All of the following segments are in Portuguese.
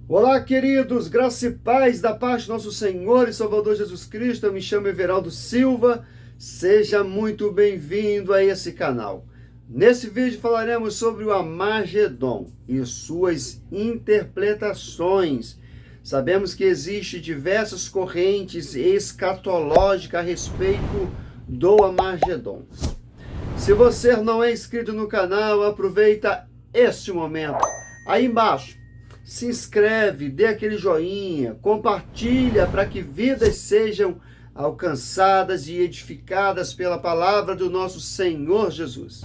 Olá, queridos, graça e paz da paz do nosso Senhor e Salvador Jesus Cristo. Eu me chamo Everaldo Silva. Seja muito bem-vindo a esse canal. Nesse vídeo falaremos sobre o Armagedon e suas interpretações. Sabemos que existem diversas correntes escatológicas a respeito do Armagedon. Se você não é inscrito no canal, aproveita este momento. Aí embaixo, se inscreve, dê aquele joinha, compartilha para que vidas sejam alcançadas e edificadas pela palavra do nosso Senhor Jesus.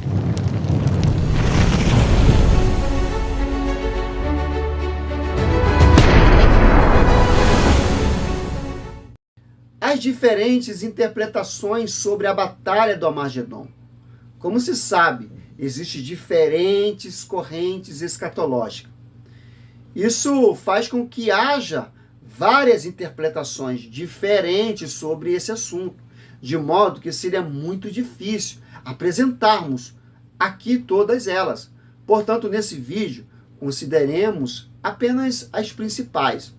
As diferentes interpretações sobre a batalha do Armagedon. Como se sabe, existem diferentes correntes escatológicas. Isso faz com que haja várias interpretações diferentes sobre esse assunto, de modo que seria muito difícil apresentarmos aqui todas elas. Portanto, nesse vídeo, consideremos apenas as principais.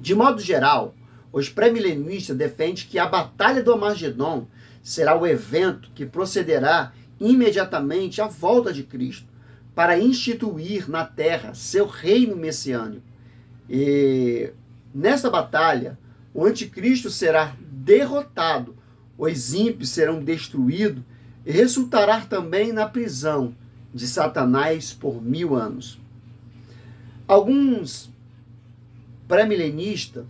De modo geral, os pré-milenistas defendem que a Batalha do Armagedon será o evento que procederá imediatamente à volta de Cristo, para instituir na terra seu reino messiânico. E nessa batalha, o anticristo será derrotado, os ímpios serão destruídos e resultará também na prisão de Satanás por 1000 anos. Alguns pré-milenistas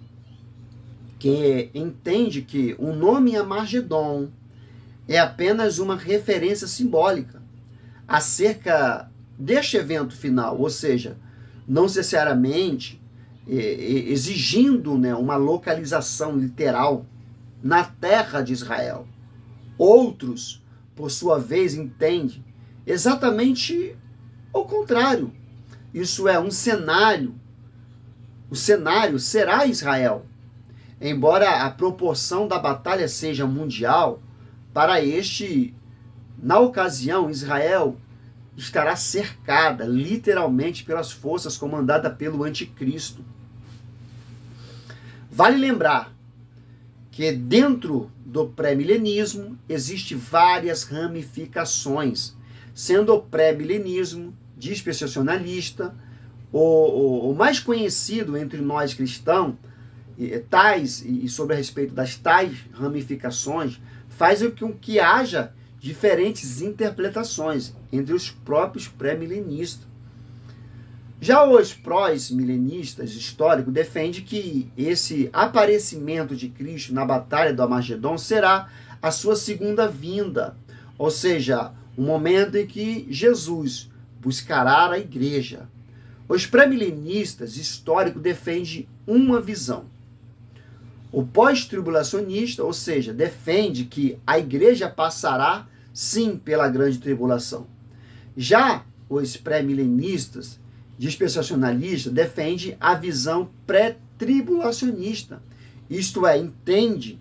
que entendem que o nome Armagedon é apenas uma referência simbólica acerca deste evento final, ou seja, não necessariamente exigindo, né, uma localização literal na terra de Israel. Outros, por sua vez, entendem exatamente o contrário. Isso é um cenário. O cenário será Israel. Embora a proporção da batalha seja mundial, para este, na ocasião, Israel estará cercada, literalmente, pelas forças comandadas pelo anticristo. Vale lembrar que dentro do pré-milenismo existem várias ramificações, sendo o pré-milenismo dispensacionalista o mais conhecido entre nós cristãos, e sobre a respeito das tais ramificações, faz com que haja diferentes interpretações entre os próprios pré-milenistas. Já os pós-milenistas históricos defendem que esse aparecimento de Cristo na Batalha do Armagedon será a sua segunda vinda, ou seja, o momento em que Jesus buscará a igreja. Os pré-milenistas históricos defendem uma visão. O pós-tribulacionista, ou seja, defende que a igreja passará, sim, pela grande tribulação. Já os pré-milenistas, dispensacionalistas, defendem a visão pré-tribulacionista. Isto é, entende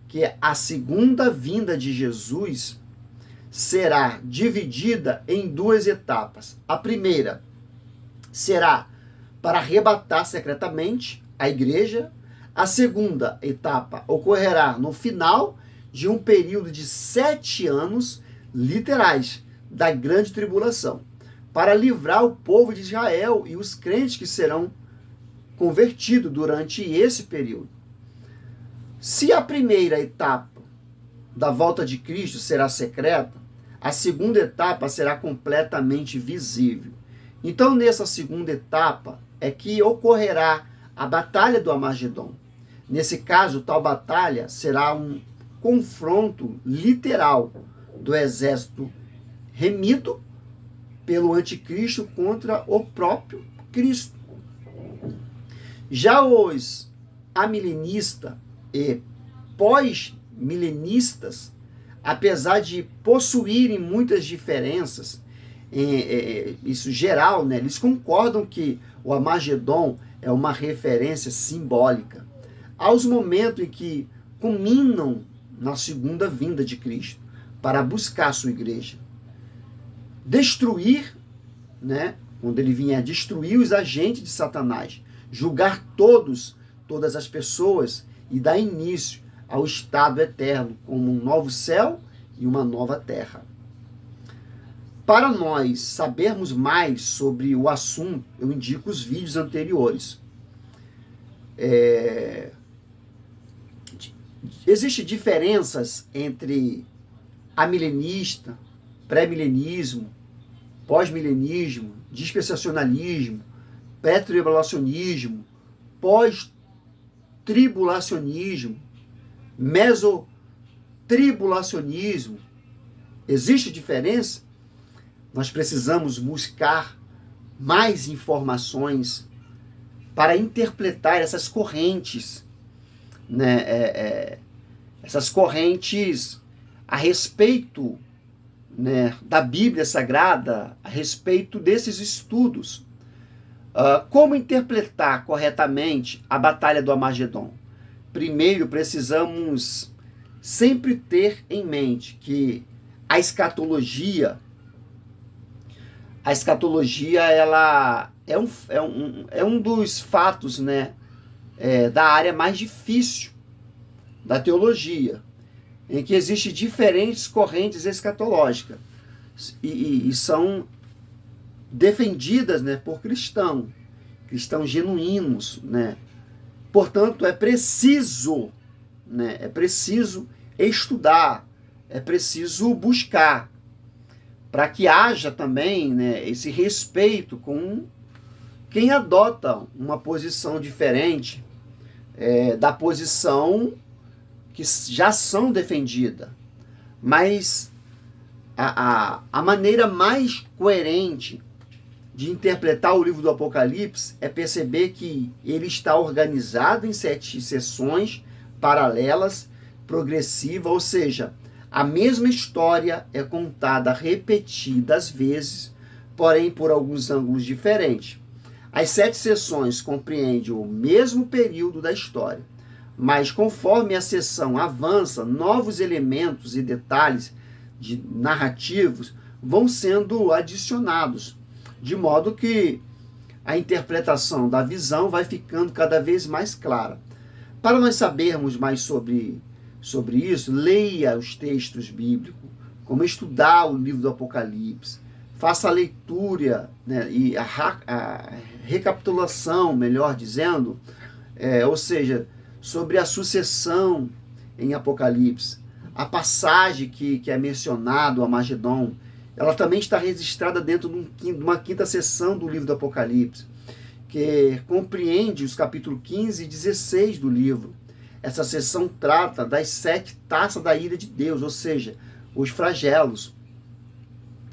que a segunda vinda de Jesus será dividida em duas etapas. A primeira será para arrebatar secretamente a igreja. A segunda etapa ocorrerá no final de um período de 7 anos literais da grande tribulação, para livrar o povo de Israel e os crentes que serão convertidos durante esse período. Se a primeira etapa da volta de Cristo será secreta, a segunda etapa será completamente visível. Então, nessa segunda etapa é que ocorrerá a Batalha do Armagedon. Nesse caso, tal batalha será um confronto literal do exército remido pelo anticristo contra o próprio Cristo. Já os amilenistas e pós-milenistas, apesar de possuírem muitas diferenças, isso geral, né, eles concordam que o Armagedon é uma referência simbólica aos momentos em que culminam na segunda vinda de Cristo para buscar sua igreja, destruir, né, quando ele vier destruir os agentes de Satanás, julgar todas as pessoas e dar início ao estado eterno, como um novo céu e uma nova terra. Para nós sabermos mais sobre o assunto, eu indico os vídeos anteriores. Existem diferenças entre amilenista, pré-milenismo, pós-milenismo, dispensacionalismo, pré-tribulacionismo, pós-tribulacionismo, mesotribulacionismo. Existe diferença? Nós precisamos buscar mais informações para interpretar essas correntes, né? Essas correntes a respeito, né, da Bíblia Sagrada, a respeito desses estudos. Como interpretar corretamente a Batalha do Armagedon? Primeiro, precisamos sempre ter em mente que a escatologia ela é um dos fatos, né, da área mais difícil da teologia, em que existem diferentes correntes escatológicas e são defendidas, né, por cristãos genuínos, né? Portanto, é preciso estudar, é preciso buscar, para que haja também, né, esse respeito com quem adota uma posição diferente da posição que já são defendidas. Mas a maneira mais coerente de interpretar o livro do Apocalipse é perceber que ele está organizado em 7 sessões paralelas, progressivas, ou seja, a mesma história é contada repetidas vezes, porém por alguns ângulos diferentes. As 7 sessões compreendem o mesmo período da história, mas conforme a sessão avança, novos elementos e detalhes narrativos vão sendo adicionados, de modo que a interpretação da visão vai ficando cada vez mais clara. Para nós sabermos mais sobre isso, leia os textos bíblicos, como estudar o livro do Apocalipse, faça a leitura, né, e a recapitulação, melhor dizendo, ou seja, sobre a sucessão em Apocalipse. A passagem que é mencionada, o Armagedon, ela também está registrada dentro de uma 5ª sessão do livro do Apocalipse, que compreende os capítulos 15 e 16 do livro. Essa sessão trata das 7 taças da ira de Deus, ou seja, os flagelos.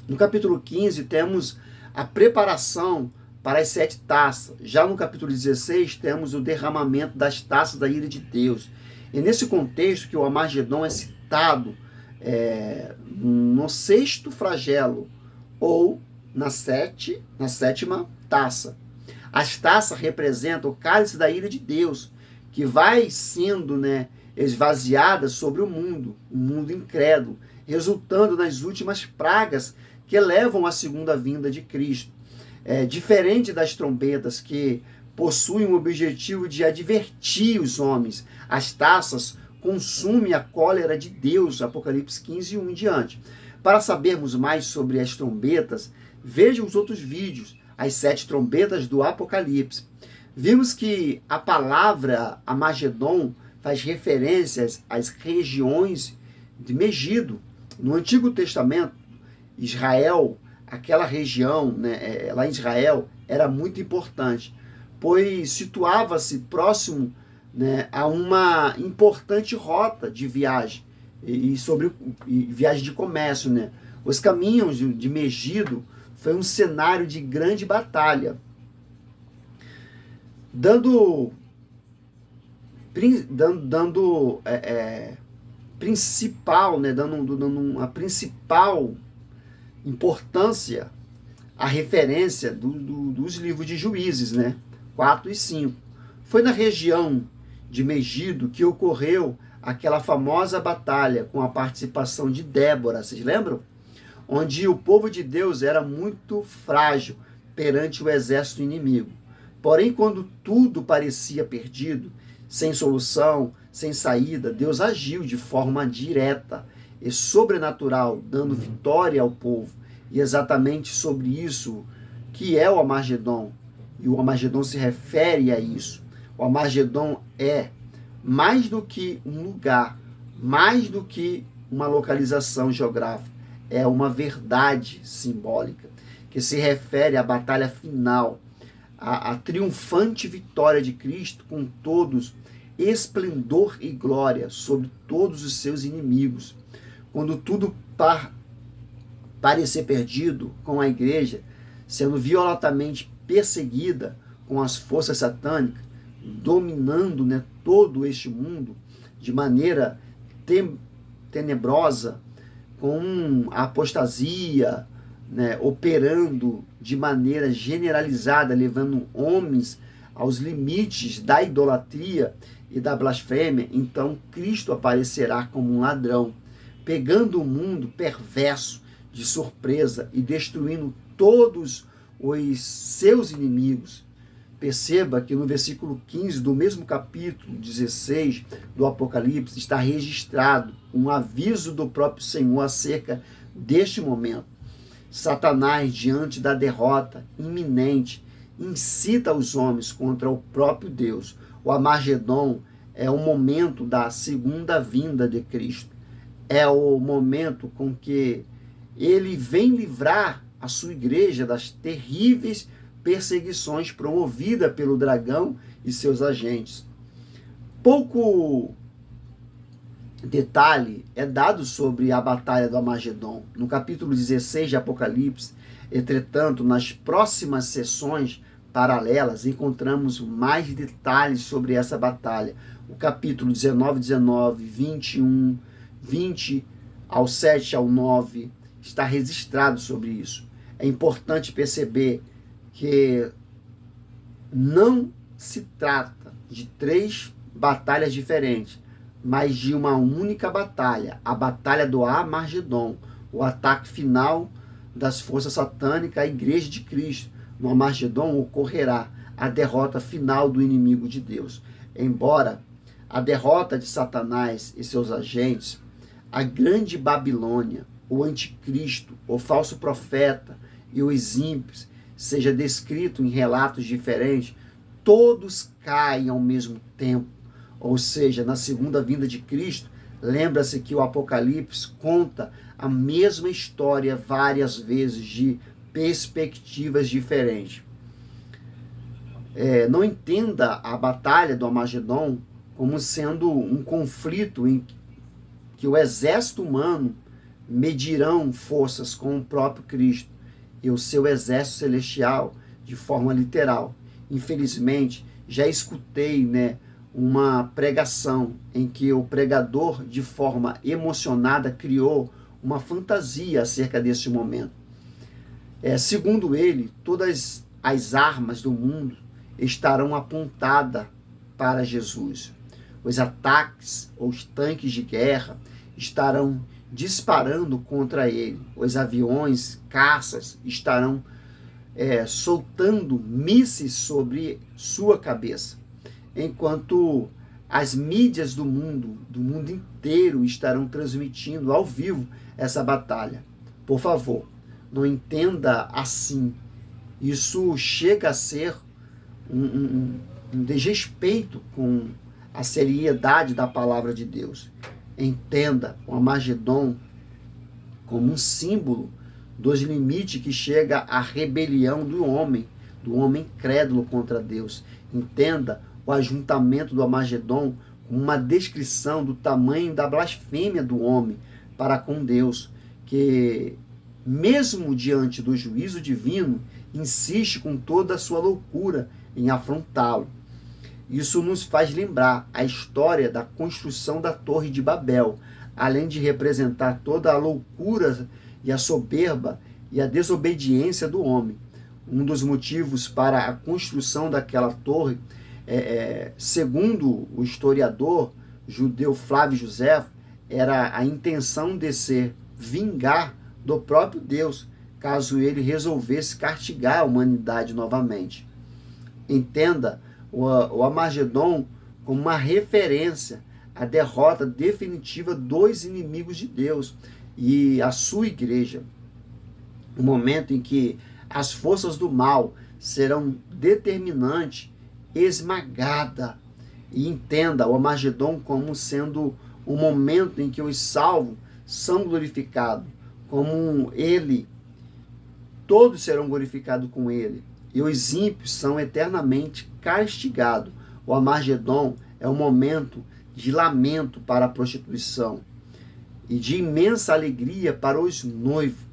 No capítulo 15 temos a preparação para as 7 taças. Já no capítulo 16 temos o derramamento das taças da ira de Deus. E nesse contexto que o Armagedon é citado no 6º flagelo, ou na 7ª taça. As taças representam o cálice da ira de Deus, que vai sendo, né, esvaziada sobre o mundo incrédulo, resultando nas últimas pragas que levam à segunda vinda de Cristo. Diferente das trombetas, que possuem o objetivo de advertir os homens, as taças consumem a cólera de Deus, Apocalipse 15, 1 em diante. Para sabermos mais sobre as trombetas, veja os outros vídeos, as 7 trombetas do Apocalipse. Vimos que a palavra Armagedon faz referências às regiões de Megido. No Antigo Testamento, Israel, aquela região, né, lá em Israel, era muito importante, pois situava-se próximo, né, a uma importante rota de viagem e viagem de comércio, né? Os caminhos de Megido foi um cenário de grande batalha, dando uma principal importância à referência dos livros de Juízes, né? 4 e 5. Foi na região de Megido que ocorreu aquela famosa batalha com a participação de Débora, vocês lembram? Onde o povo de Deus era muito frágil, perante o exército inimigo. Porém, quando tudo parecia perdido, sem solução, sem saída, Deus agiu de forma direta e sobrenatural, dando vitória ao povo. E exatamente sobre isso que é o Armagedon. E o Armagedon se refere a isso. O Armagedon é mais do que um lugar, mais do que uma localização geográfica. É uma verdade simbólica que se refere à batalha final, à triunfante vitória de Cristo com todos, esplendor e glória sobre todos os seus inimigos. Quando tudo parecer perdido, com a igreja sendo violentamente perseguida, com as forças satânicas dominando, né, todo este mundo de maneira tenebrosa, com a apostasia, né, operando de maneira generalizada, levando homens aos limites da idolatria e da blasfêmia, então Cristo aparecerá como um ladrão, pegando o mundo perverso de surpresa e destruindo todos os seus inimigos. Perceba que no versículo 15 do mesmo capítulo 16 do Apocalipse está registrado um aviso do próprio Senhor acerca deste momento. Satanás, diante da derrota iminente, incita os homens contra o próprio Deus. O Armagedon é o momento da segunda vinda de Cristo. É o momento com que ele vem livrar a sua igreja das terríveis perseguições promovidas pelo dragão e seus agentes. Pouco detalhe é dado sobre a batalha do Armagedon. No capítulo 16 de Apocalipse, entretanto, nas próximas sessões paralelas, encontramos mais detalhes sobre essa batalha. O capítulo 19, 21, 20 ao 7 ao 9 está registrado sobre isso. É importante perceber que não se trata de 3 batalhas diferentes, mas de uma única batalha, a batalha do Armagedon, o ataque final das forças satânicas à igreja de Cristo. No Armagedon ocorrerá a derrota final do inimigo de Deus. Embora a derrota de Satanás e seus agentes, a grande Babilônia, o anticristo, o falso profeta e os ímpios seja descrito em relatos diferentes, todos caem ao mesmo tempo. Ou seja, na segunda vinda de Cristo, lembra-se que o Apocalipse conta a mesma história várias vezes, de perspectivas diferentes. Não entenda a batalha do Armagedon como sendo um conflito em que o exército humano medirão forças com o próprio Cristo e o seu exército celestial de forma literal. Infelizmente, já escutei, uma pregação em que o pregador, de forma emocionada, criou uma fantasia acerca desse momento. Segundo ele, todas as armas do mundo estarão apontadas para Jesus. Os ataques, os tanques de guerra estarão disparando contra ele. Os aviões, caças estarão soltando mísseis sobre sua cabeça. Enquanto as mídias do mundo inteiro estarão transmitindo ao vivo essa batalha. Por favor, não entenda assim. Isso chega a ser um desrespeito com a seriedade da palavra de Deus. Entenda o Armagedon como um símbolo dos limites que chega à rebelião do homem crédulo contra Deus. Entenda o ajuntamento do Armagedon como uma descrição do tamanho da blasfêmia do homem para com Deus, que mesmo diante do juízo divino, insiste com toda a sua loucura em afrontá-lo. Isso nos faz lembrar a história da construção da Torre de Babel, além de representar toda a loucura e a soberba e a desobediência do homem. Um dos motivos para a construção daquela torre, segundo o historiador judeu Flávio Josefo, era a intenção de se vingar do próprio Deus, caso ele resolvesse castigar a humanidade novamente. Entenda o Armagedon como uma referência à derrota definitiva dos inimigos de Deus e a sua igreja. O momento em que as forças do mal serão determinantes, esmagada. E entenda o Armagedon como sendo o momento em que os salvos são glorificados, como ele, todos serão glorificados com ele, e os ímpios são eternamente castigados. O Armagedon é um momento de lamento para a prostituição e de imensa alegria para os noivos.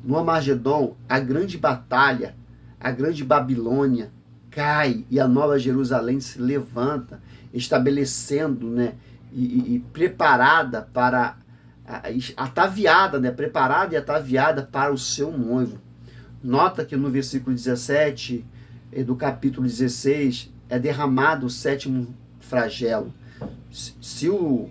No Armagedon, a grande batalha, a grande Babilônia cai e a nova Jerusalém se levanta, estabelecendo, e preparada para, ataviada, preparada e ataviada para o seu noivo. Nota que no versículo 17 do capítulo 16 é derramado o sétimo flagelo. Se o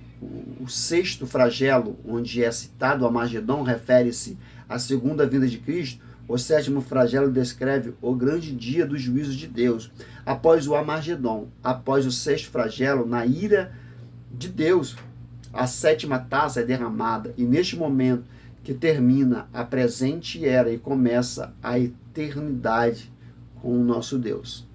sexto flagelo, onde é citado o Armagedon, refere-se à segunda vinda de Cristo, o sétimo flagelo descreve o grande dia do juízo de Deus. Após o Armagedon, após o sexto flagelo, na ira de Deus, a sétima taça é derramada. E neste momento que termina a presente era e começa a eternidade com o nosso Deus.